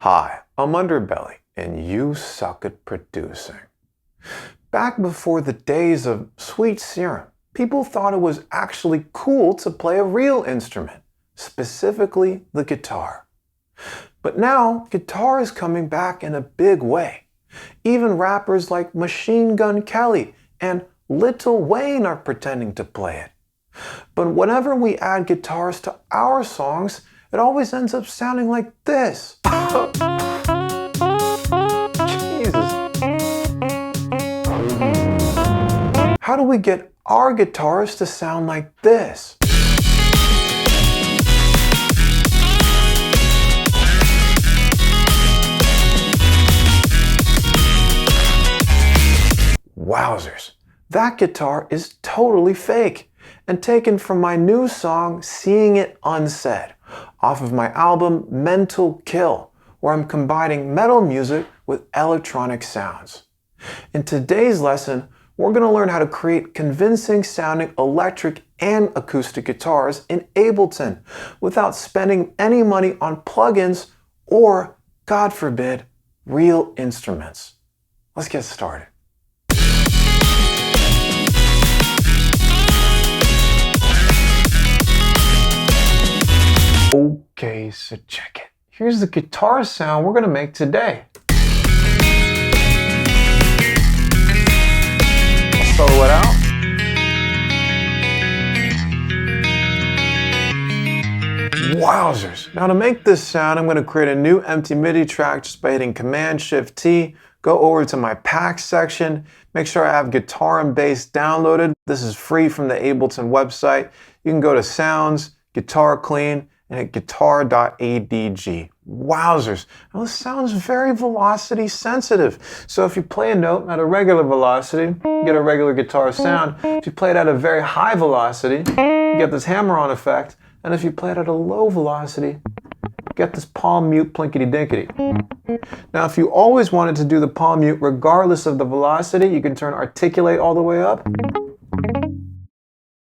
Hi, I'm Underbelly, and you suck at producing. Back before the days of sweet serum, people thought it was actually cool to play a real instrument, specifically the guitar. But now, guitar is coming back in a big way. Even rappers like Machine Gun Kelly and Lil Wayne are pretending to play it. But whenever we add guitars to our songs, it always ends up sounding like this. Jesus. How do we get our guitars to sound like this? Wowzers, that guitar is totally fake and taken from my new song, Seeing It Unsaid, off of my album Mental Kill, where I'm combining metal music with electronic sounds. In today's lesson, we're going to learn how to create convincing sounding electric and acoustic guitars in Ableton without spending any money on plugins or, God forbid, real instruments. Let's get started. Okay, so check it. Here's the guitar sound we're going to make today. I'll solo it out. Wowzers! Now to make this sound, I'm going to create a new empty MIDI track just by hitting Command-Shift-T, go over to my packs section, make sure I have guitar and bass downloaded. This is free from the Ableton website. You can go to Sounds, Guitar Clean, and hit guitar.adg. Wowzers. Now this sounds very velocity sensitive. So if you play a note at a regular velocity, you get a regular guitar sound. If you play it at a very high velocity, you get this hammer-on effect. And if you play it at a low velocity, you get this palm mute plinkety-dinkety. Now if you always wanted to do the palm mute regardless of the velocity, you can turn articulate all the way up.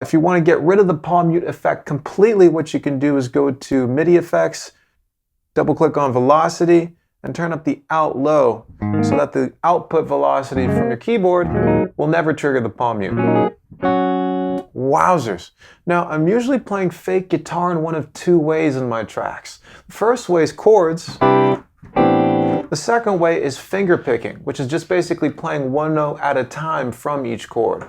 If you want to get rid of the palm mute effect completely, what you can do is go to MIDI effects, double click on velocity, and turn up the out low so that the output velocity from your keyboard will never trigger the palm mute. Wowzers. Now I'm usually playing fake guitar in one of two ways in my tracks. The first way is chords. The second way is fingerpicking, which is just basically playing one note at a time from each chord.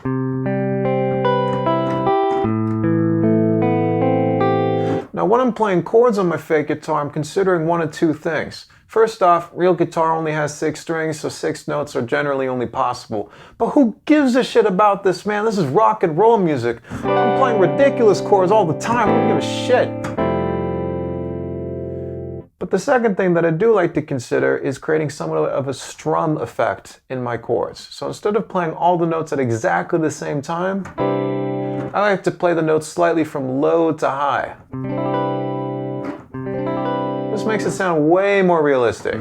Now when I'm playing chords on my fake guitar, I'm considering one of two things. First off, real guitar only has 6 strings, so 6 notes are generally only possible. But who gives a shit about this, man? This is rock and roll music. I'm playing ridiculous chords all the time. I don't give a shit. But the second thing that I do like to consider is creating somewhat of a strum effect in my chords. So instead of playing all the notes at exactly the same time, I like to play the notes slightly from low to high. This makes it sound way more realistic.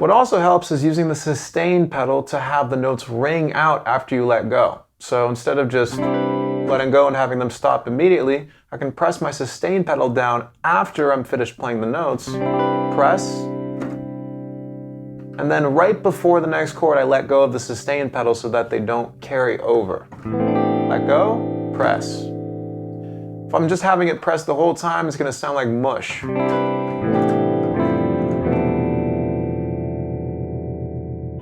What also helps is using the sustain pedal to have the notes ring out after you let go. So instead of just letting go and having them stop immediately, I can press my sustain pedal down after I'm finished playing the notes, press, and then right before the next chord I let go of the sustain pedal so that they don't carry over. Let go, press. If I'm just having it pressed the whole time, it's going to sound like mush.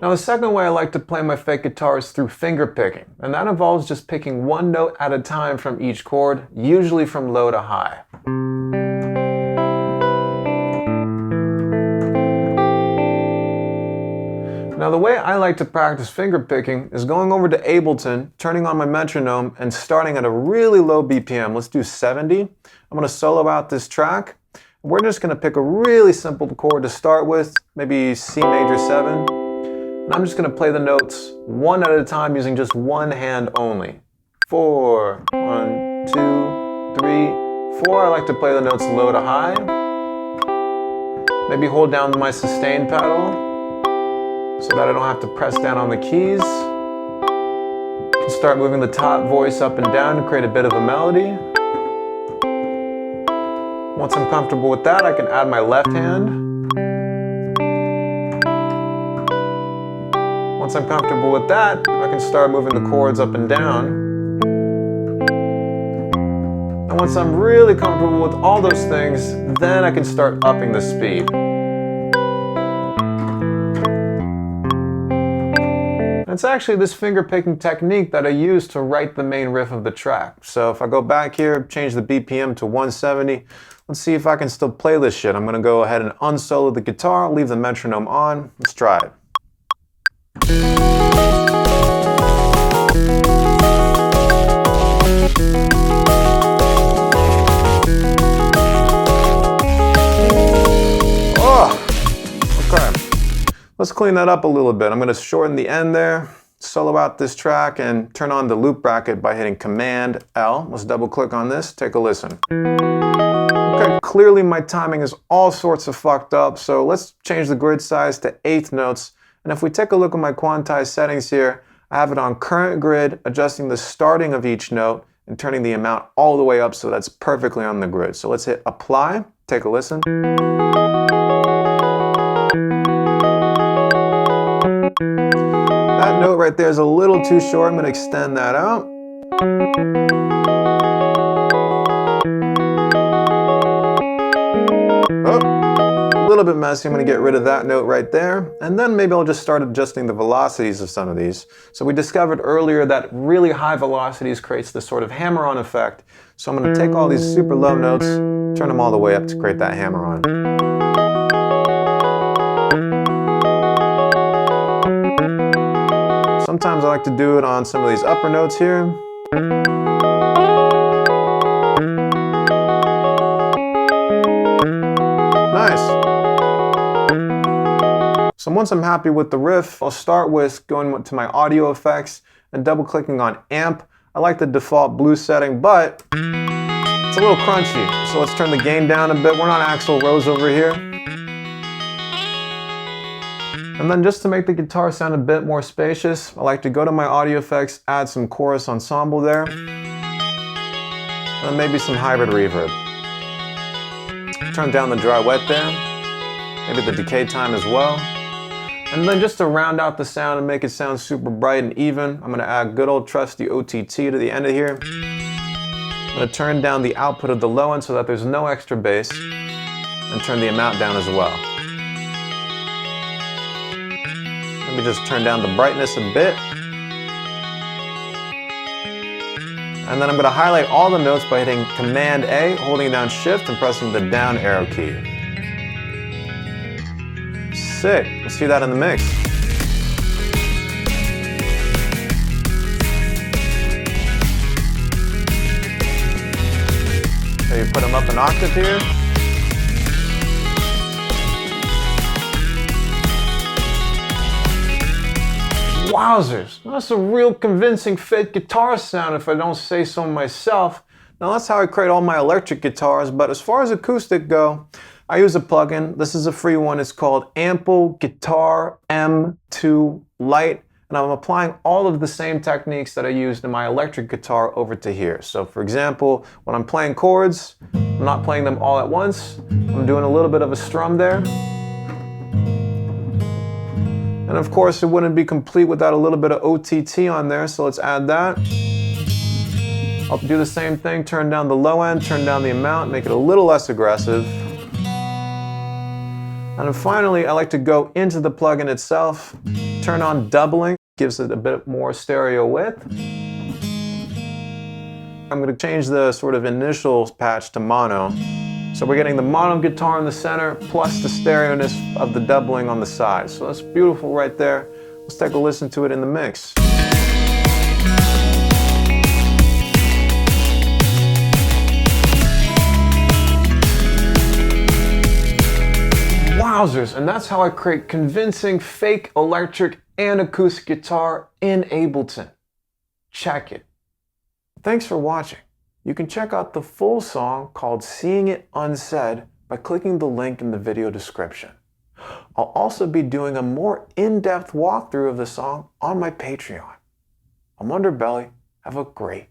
Now the second way I like to play my fake guitar is through finger picking, and that involves just picking one note at a time from each chord, usually from low to high. Now the way I like to practice finger picking is going over to Ableton, turning on my metronome, and starting at a really low BPM. Let's do 70. I'm going to solo out this track. We're just going to pick a really simple chord to start with, maybe C major 7. And I'm just going to play the notes one at a time using just one hand only. 4, 1, 2, 3, 4. I like to play the notes low to high. Maybe hold down my sustain pedal so that I don't have to press down on the keys. You can start moving the top voice up and down to create a bit of a melody. Once I'm comfortable with that, I can add my left hand. Once I'm comfortable with that, I can start moving the chords up and down. And once I'm really comfortable with all those things, then I can start upping the speed. And it's actually this finger picking technique that I use to write the main riff of the track. So if I go back here, change the BPM to 170, let's see if I can still play this shit. I'm gonna go ahead and unsolo the guitar, leave the metronome on. Let's try it. Let's clean that up a little bit. I'm going to shorten the end there, solo out this track, and turn on the loop bracket by hitting Command L. Let's double click on this, take a listen. Okay, clearly my timing is all sorts of fucked up, so let's change the grid size to 1/8 notes. And if we take a look at my quantized settings here, I have it on current grid, adjusting the starting of each note and turning the amount all the way up so that's perfectly on the grid. So let's hit Apply, take a listen. That note right there is a little too short. I'm going to extend that out. Oh, a little bit messy. I'm going to get rid of that note right there. And then maybe I'll just start adjusting the velocities of some of these. So we discovered earlier that really high velocities creates this sort of hammer-on effect. So I'm going to take all these super low notes, turn them all the way up to create that hammer-on. Sometimes I like to do it on some of these upper notes here. Nice. So once I'm happy with the riff, I'll start with going to my audio effects and double clicking on amp. I like the default blue setting, but it's a little crunchy. So let's turn the gain down a bit. We're not Axl Rose over here. And then just to make the guitar sound a bit more spacious, I like to go to my audio effects, add some chorus ensemble there, and then maybe some hybrid reverb. Turn down the dry wet there, maybe the decay time as well. And then just to round out the sound and make it sound super bright and even, I'm gonna add good old trusty OTT to the end of here. I'm gonna turn down the output of the low end so that there's no extra bass, and turn the amount down as well. Let me just turn down the brightness a bit. And then I'm going to highlight all the notes by hitting Command A, holding down Shift, and pressing the down arrow key. Sick. Let's see that in the mix. So you put them up an octave here. Wowzers, that's a real convincing fake guitar sound if I don't say so myself. Now that's how I create all my electric guitars, but as far as acoustic go, I use a plugin. This is a free one. It's called Ample Guitar M2 Lite, and I'm applying all of the same techniques that I used in my electric guitar over to here. So for example, when I'm playing chords, I'm not playing them all at once. I'm doing a little bit of a strum there. And of course, it wouldn't be complete without a little bit of OTT on there, so let's add that. I'll do the same thing, turn down the low end, turn down the amount, make it a little less aggressive. And then finally, I like to go into the plugin itself, turn on doubling, gives it a bit more stereo width. I'm going to change the sort of initial patch to mono. So we're getting the mono guitar in the center, plus the stereo-ness of the doubling on the side. So that's beautiful right there. Let's take a listen to it in the mix. Wowzers, and that's how I create convincing fake electric and acoustic guitar in Ableton. Check it. Thanks for watching. You can check out the full song called Seeing It Unsaid by clicking the link in the video description. I'll also be doing a more in-depth walkthrough of the song on my Patreon. I'm Underbelly. Have a great